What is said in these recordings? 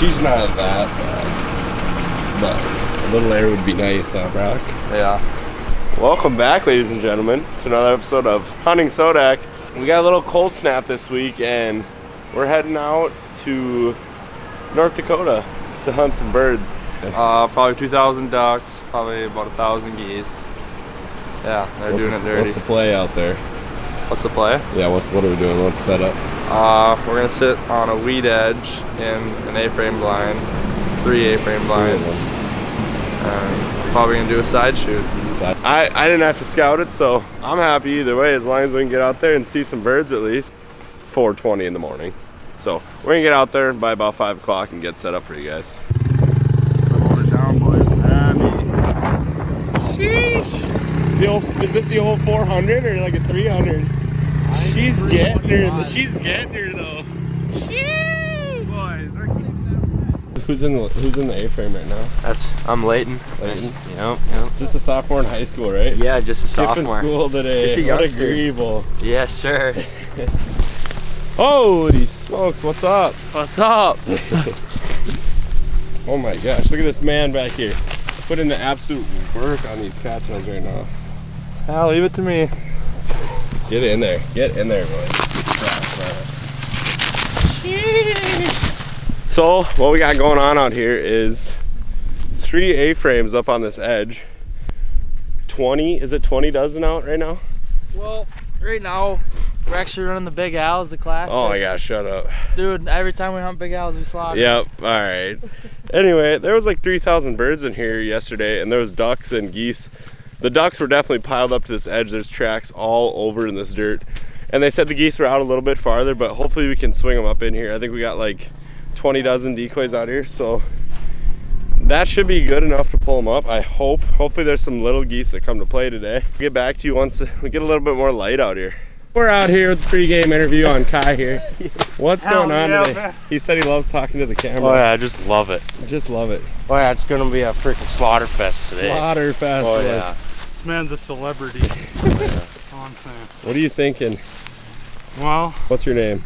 She's not that bad, but a little air would be nice, Brock? Yeah. Welcome back, ladies and gentlemen, to another episode of Hunting Sodak. We got a little cold snap this week, and we're heading out to North Dakota to hunt some birds. Probably 2,000 ducks, probably about 1,000 geese. Yeah, they're doing it dirty. What's the play out there? What's the play? Yeah, what are we doing? What's the setup? We're gonna sit on a weed edge in an A-frame blind, 3 A-frame blinds. And probably gonna do a side shoot. I didn't have to scout it, so I'm happy either way, as long as we can get out there and see some birds at least. 4:20 in the morning. So we're gonna get out there by about 5 o'clock and get set up for you guys. Hold it down, boys. Sheesh. Is this the old 400 or like a 300? She's getting her. She's getting her though. Sheesh. Boys. Who's in the A-frame right now? I'm Leighton. Leighton? Yep. Just a sophomore in high school, right? Yeah, just a Skipping sophomore. school today. What a greeble. Yes, sir. Holy smokes, what's up? What's up? Oh my gosh, look at this man back here. Put in the absolute work on these catch-ons right now. I'll leave it to me. Get in there. Get in there, boy. So, what we got going on out here is 3 A-frames up on this edge. 20, is it 20 dozen out right now? Well, right now, we're actually running the Big Al's, the class. Oh my gosh, shut up. Dude, every time we hunt Big Al's, we slaughter. Yep, alright. Anyway, there was like 3,000 birds in here yesterday, and there was ducks and geese. The ducks were definitely piled up to this edge. There's tracks all over in this dirt. And they said the geese were out a little bit farther, but hopefully we can swing them up in here. I think we got like 20 dozen decoys out here, so that should be good enough to pull them up, I hope. Hopefully there's some little geese that come to play today. I'll get back to you once we get a little bit more light out here. We're out here with the pre-game interview on Kai here. What's going on today? Man. He said he loves talking to the camera. Oh yeah, I just love it. Just love it. Oh yeah, it's gonna be a freaking slaughter fest today. Slaughter fest. Oh yeah. This man's a celebrity. What are you thinking? Well, what's your name?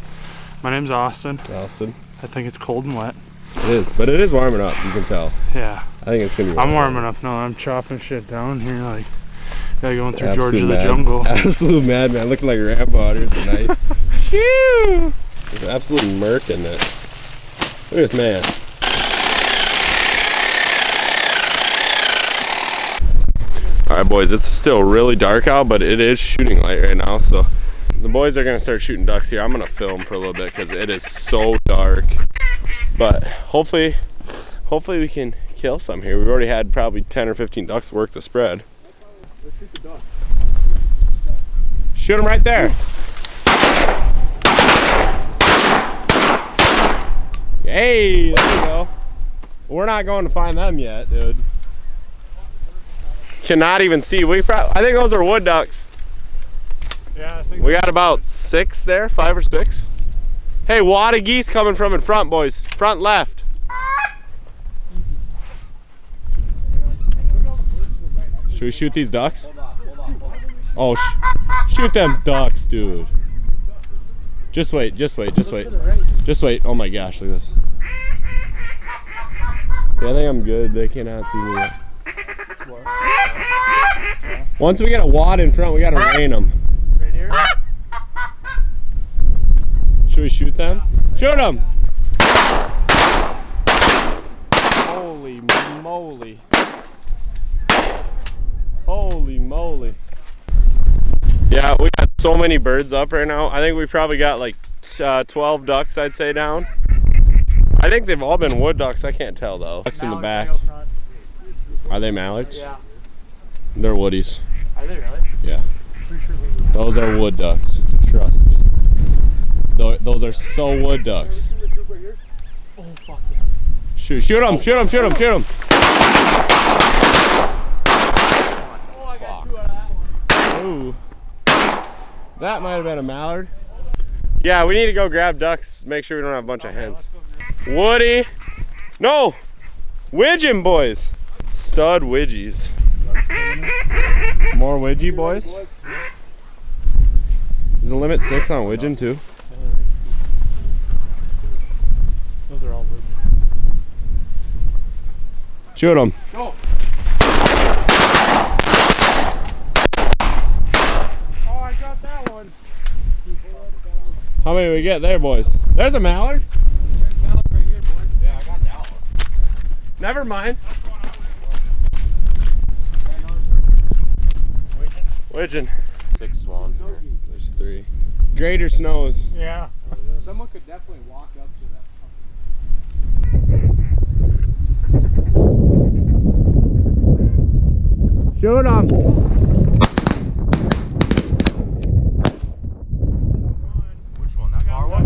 My name's Austin. Austin. I think it's cold and wet. It is, but it is warming up, you can tell. Yeah. I think it's gonna be I'm warming up now. I'm chopping shit down here like going through Georgia the mad. jungle. Absolute madman, looking like Rambo out here with a knife. Phew! There's an absolute murk in it. Look at this man. Alright boys, it's still really dark out, but it is shooting light right now, so the boys are going to start shooting ducks here. I'm going to film for a little bit because it is so dark, but hopefully we can kill some here. We've already had probably 10 or 15 ducks worth the spread. Let's shoot the duck. Shoot them right there. Hey, there you go. We're not going to find them yet, dude. Cannot even see. I think those are wood ducks. Yeah, I think we got about 6 there, 5 or 6. Hey, wad of geese coming from in front, boys. Front left. Should we shoot these ducks? Oh, shoot them ducks, dude. Just wait, just wait, just wait. Just wait. Oh my gosh, look at this. Yeah, I think I'm good. They cannot see me yet. Once we get a wad in front, we gotta rain them. Right here? Should we shoot them? Shoot them! Holy moly. Holy moly. Yeah, we got so many birds up right now. I think we probably got like 12 ducks, I'd say, down. I think they've all been wood ducks. I can't tell though. Ducks in the back. Are they mallards? Yeah. They're woodies. Are they really? Yeah. Those are wood ducks. Trust me. Those are so wood ducks. Oh, fuck yeah. Shoot them, shoot them, shoot them, shoot them. Oh, I got 2 out of that one. Ooh. That might have been a mallard. Yeah, we need to go grab ducks, make sure we don't have a bunch of hens. Woody. No. Widgeon, boys. Stud widgies. More widgie, boys? Is the limit 6 on widgeon too? Those are all widgeon. Shoot him. Go. Oh, I got that one. How many we get there, boys? There's a mallard. There's a mallard right here, boys. Yeah, I got that one. Never mind. Widgeon. 6 swans in here. There's 3. Greater snows. Yeah. Someone could definitely walk up to that. Shoot him. Which one? That far one?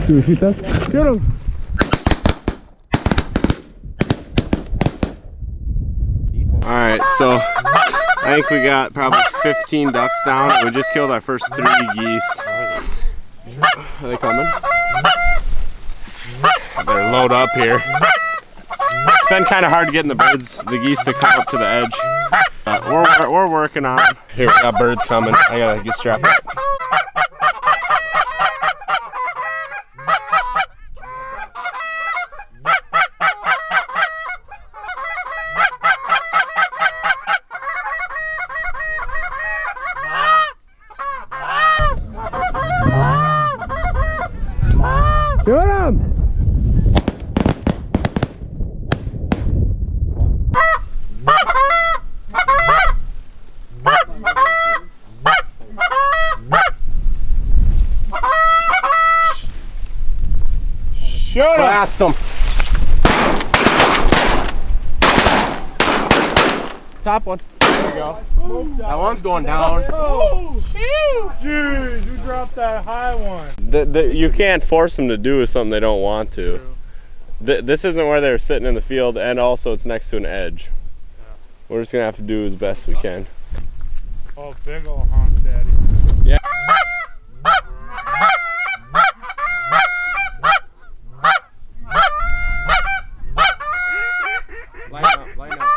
Should we shoot that? Shoot him. Alright, so I think we got probably 15 ducks down. We just killed our first 3 geese. Are they coming? They're load up here. It's been kind of hard getting the geese to come up to the edge. We're working on them. Here, we got birds coming. I gotta get strapped up. Shoot him! Shoot him! Blast them. Top one. There we go. That one's going down. Oh, jeez, who dropped that high one? You can't force them to do something they don't want to. This isn't where they're sitting in the field, and also it's next to an edge. We're just gonna have to do as best we can. Oh, big ol' honk, daddy. Yeah. Line up, line up.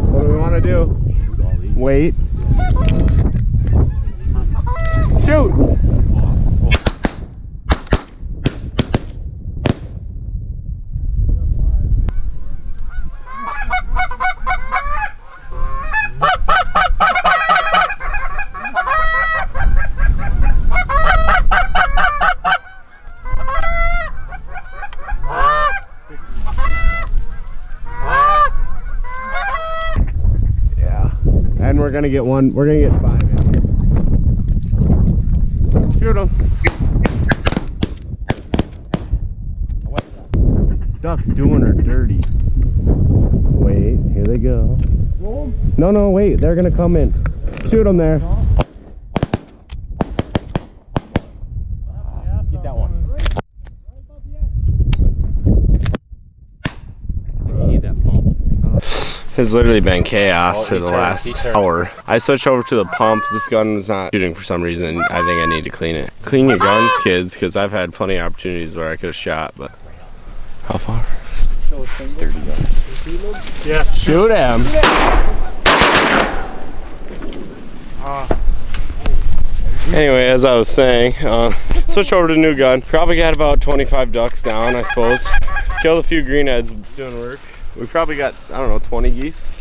What do we want to do? Wait. Shoot! Yeah. And we're gonna get 5 in here. Shoot them. Ducks doing her dirty. Wait, here they go. No, wait, they're gonna come in. Shoot them there. Get that one. It's literally been chaos for the last hour. I switched over to the pump. This gun was not shooting for some reason. I think I need to clean it. Clean your guns, kids, because I've had plenty of opportunities where I could have shot, but how far? 30 yards. Yeah. Shoot him. Anyway, as I was saying, switch over to the new gun. Probably got about 25 ducks down, I suppose. Killed a few greenheads. It's doing work. We probably got, I don't know, 20 geese.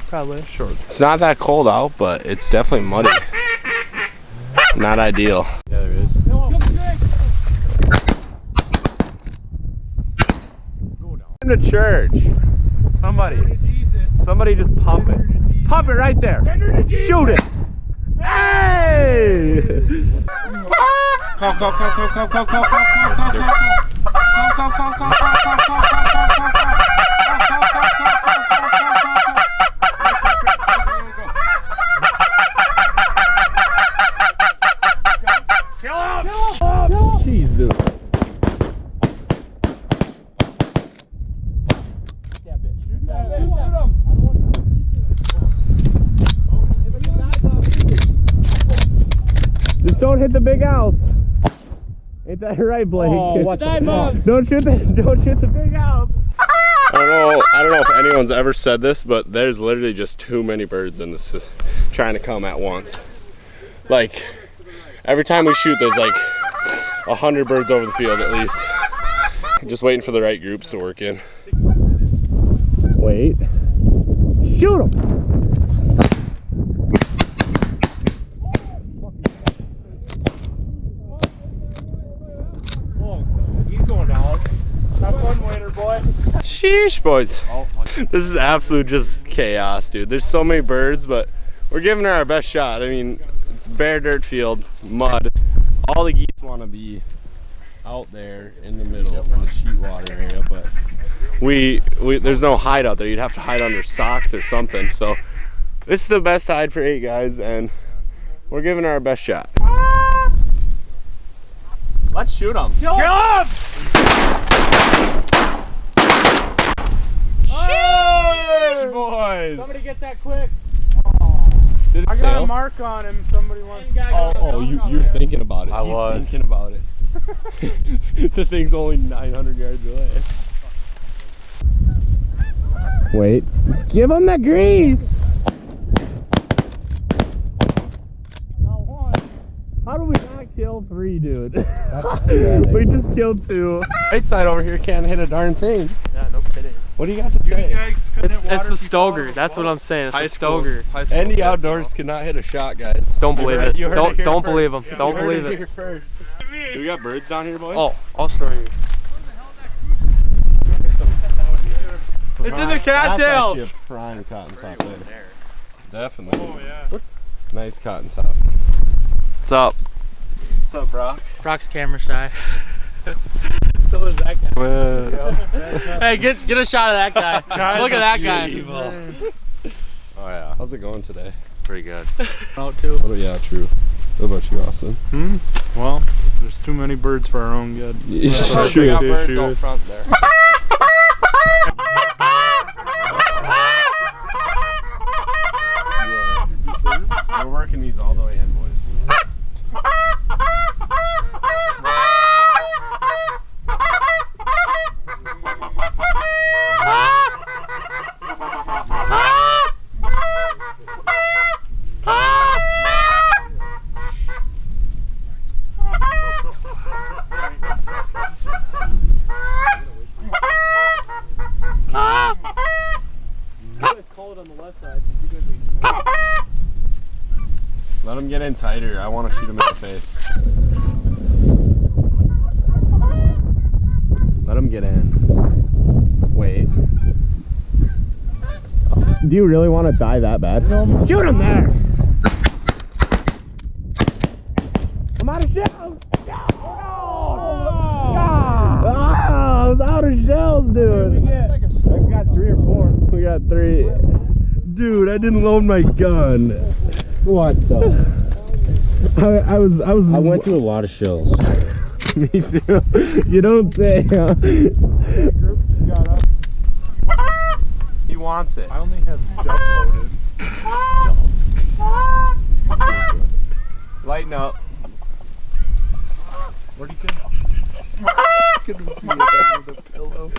Probably. Sure. It's not that cold out, but it's definitely muddy. Not ideal. Yeah, there is. Send him to church. Somebody just pump it. Pump it right there. Shoot it. Hey! Jeez, dude. house. Ain't that right, Blake? Oh, what the fuck? Don't shoot the big house. I don't know if anyone's ever said this, but there's literally just too many birds in this trying to come at once. Like every time we shoot, there's like 100 birds over the field at least. Just waiting for the right groups to work in. Wait. Shoot them. He's going down. Have fun, winner boy. Sheesh, boys. This is absolute just chaos, dude. There's so many birds, but we're giving her our best shot. I mean, it's bare dirt field, mud. All the geese want to be out there in the middle in the sheet water area, but there's no hide out there. You'd have to hide under socks or something. So this is the best hide for 8 guys, and we're giving her our best shot. Let's shoot them. Jump! Sheesh, boys. Somebody get that quick. Did it I got sail? a mark on him. Somebody wants. You're thinking about it. I He's was. thinking about it. The thing's only 900 yards away. Wait. Give him the grease! Not one. How do we not kill 3, dude? We just killed 2. Right side over here can't hit a darn thing. Yeah, no kidding. What do you got to say? It's the Stoker. That's what I'm saying. It's the Stoker. Andy Outdoors cannot hit a shot, guys. Don't believe it. You heard it here Don't first. believe him. Don't You heard believe it it. here first. Do we got birds down here, boys? Oh, I'll show you. It's in the That's actually cattails. a prime cotton top there. Definitely. Oh yeah. Nice cotton top. What's up? What's up, Brock? Brock's camera shy. So is that guy. Hey, get a shot of that guy. Look at that guy. Oh yeah. How's it going today? Pretty good. Out too. Yeah, true. What about you, Austin? Well, there's too many birds for our own good. It's Big out true. birds don't front there. We're working these all the way in, boys. Let him get in tighter. I want to shoot him in the face. Let him get in. Wait. Do you really want to die that bad? Shoot him there! I'm out of shells! I was out of shells, dude. I've got 3 or 4. We got 3. Dude, I didn't load my gun. What the? I went through a lot of shells. Me too. You don't say. He wants it. I only have jump loaded. Lighten up. Where'd he go? He's gonna be under the pillow.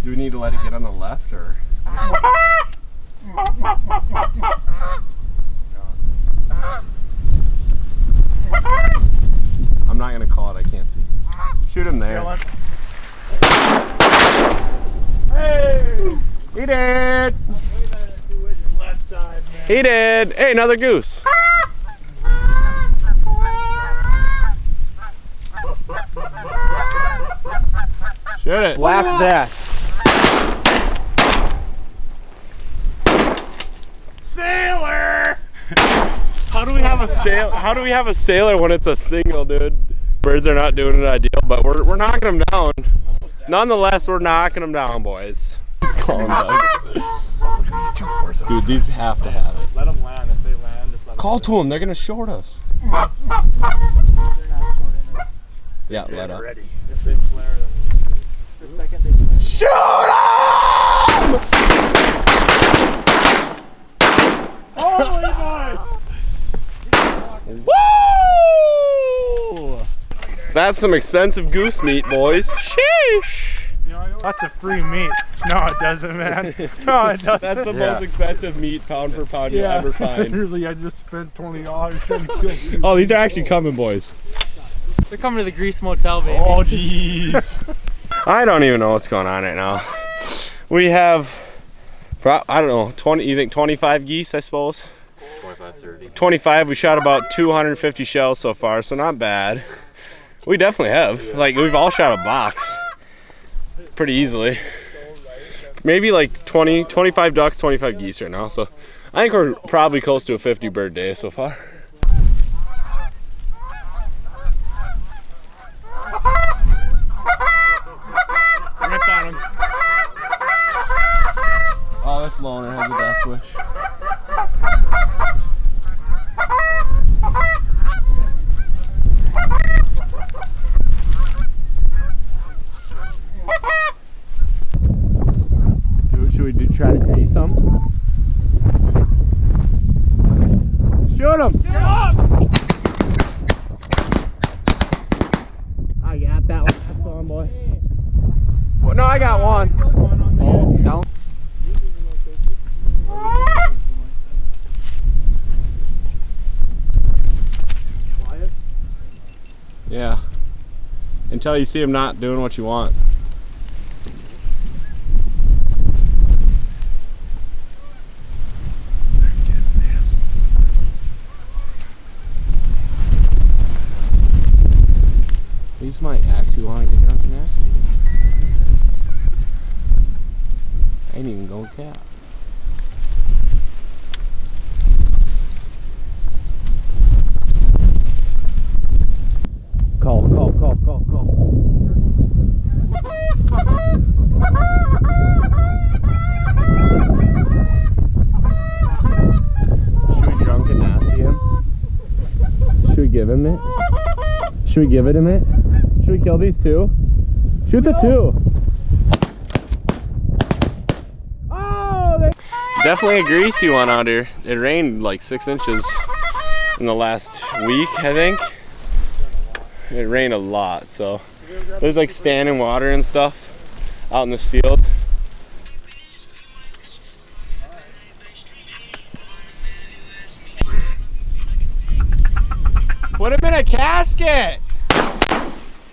Do we need to let it get on the left or? I'm not gonna call it. I can't see. Shoot him there. Hey! He did. Left side, man. He did. Hey, another goose. Shoot it. Blast his ass. Sailor. How do we have a sail? How do we have a sailor when it's a single, dude? Birds are not doing it ideal, but we're knocking them down. Nonetheless, we're knocking them down, boys. Let's call them bugs. Dude, these have to have it. Let them land. If they land, just let Call to them. They're gonna short us. them. They're not short enough. Yeah, let up. Ready. If they flare, then the second they flare. Shoot 'em! Woo! That's some expensive goose meat, boys. Sheesh! That's a free meat. No, it doesn't, man. No, it doesn't. That's the most expensive meat pound for pound you'll ever find. Literally, I just spent $20 trying to kill you. Oh, these are actually coming, boys. They're coming to the Grease Motel, baby. Oh, jeez. I don't even know what's going on right now. We have, I don't know, 20. You think 25 geese, I suppose? 25, 30. 25. We shot about 250 shells so far, so not bad. We definitely have. Like, we've all shot a box pretty easily. Maybe like 20, 25 ducks, 25 geese right now. So I think we're probably close to a 50 bird day so far. Rip on him. Oh, this loner has the best wish. Should we try to grease him? Shoot him! Get up! I got that last one, boy. Well, no, I got one. Oh, down. Yeah. Until you see him not doing what you want. These might actually want to get out the nest. I ain't even going cat. Call. Should we drunk and nasty him? Should we give him it? Should we give it him it? Should we kill these two? Shoot the two! Oh! Definitely a greasy one out here. It rained like 6 inches in the last week, I think. It rained a lot, so there's like standing water and stuff out in this field. Put him in a casket!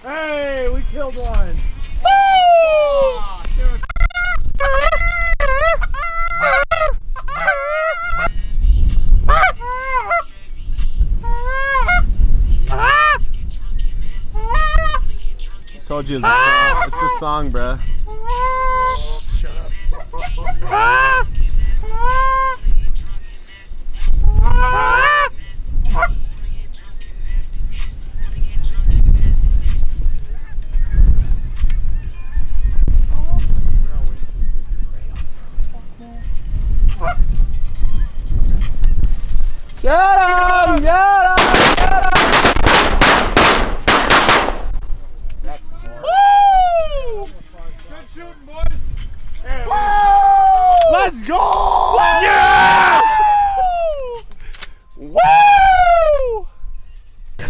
Hey, we killed one. Woo! Told you it's a song, bruh. Shut up. Get him! Get him! Get him! That's woo! Good shooting, boys. Hey, Let's go! Yeah! Woo! All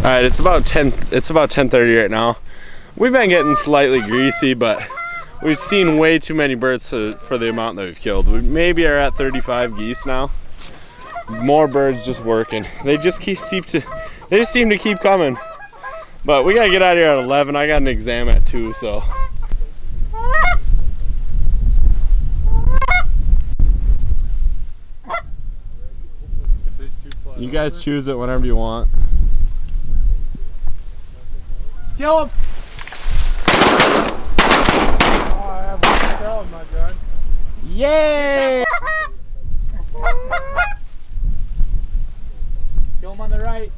right, it's about 10:30 right now. We've been getting slightly greasy, but we've seen way too many birds for the amount that we've killed. We maybe are at 35 geese now. More birds just working. They just seem to keep coming. But we gotta get out of here at 11. I got an exam at 2, so. You guys choose it whenever you want. Kill him! Oh, I have a shell in my gun. Yay! Kill him on the right.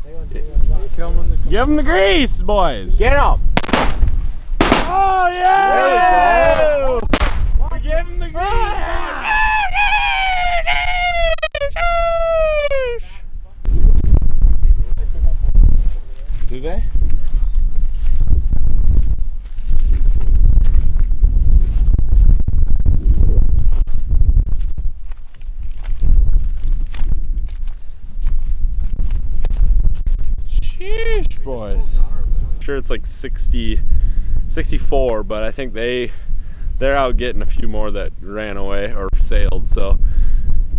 Kill him in the Give them the grease, boys. Get up! Oh, yeah! There we go. We give them the grease, Do they? Sheesh, boys. I'm sure it's like 60, 64, but I think they're out getting a few more that ran away or sailed, so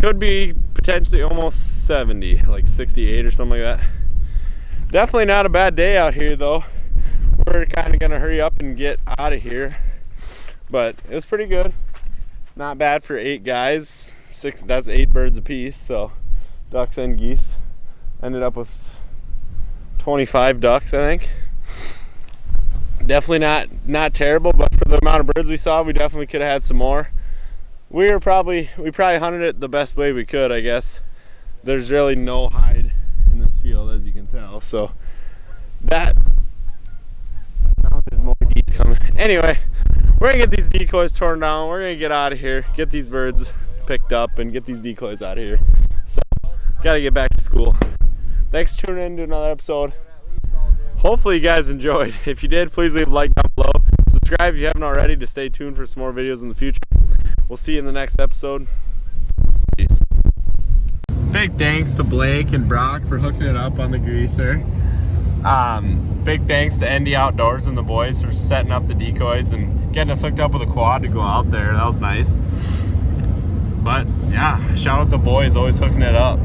could be potentially almost 70, like 68 or something like that. Definitely not a bad day out here though. We're kind of gonna hurry up and get out of here, but it was pretty good. Not bad for 8 guys. That's 8 birds apiece, so ducks and geese. Ended up with 25 ducks, I think. Definitely not terrible, but for the amount of birds we saw, we definitely could have had some more. We probably hunted it the best way we could, I guess. There's really no hide in this field, as you can tell. So that, now there's more geese coming. Anyway, we're gonna get these decoys torn down. We're gonna get out of here, get these birds picked up, and get these decoys out of here. So gotta get back to school. Thanks for tuning in to another episode. Hopefully you guys enjoyed. If you did, please leave a like down below. Subscribe if you haven't already to stay tuned for some more videos in the future. We'll see you in the next episode. Peace. Big thanks to Blake and Brock for hooking it up on the greaser. Big thanks to ND Outdoors and the boys for setting up the decoys and getting us hooked up with a quad to go out there. That was nice. But yeah, shout out the boys, always hooking it up.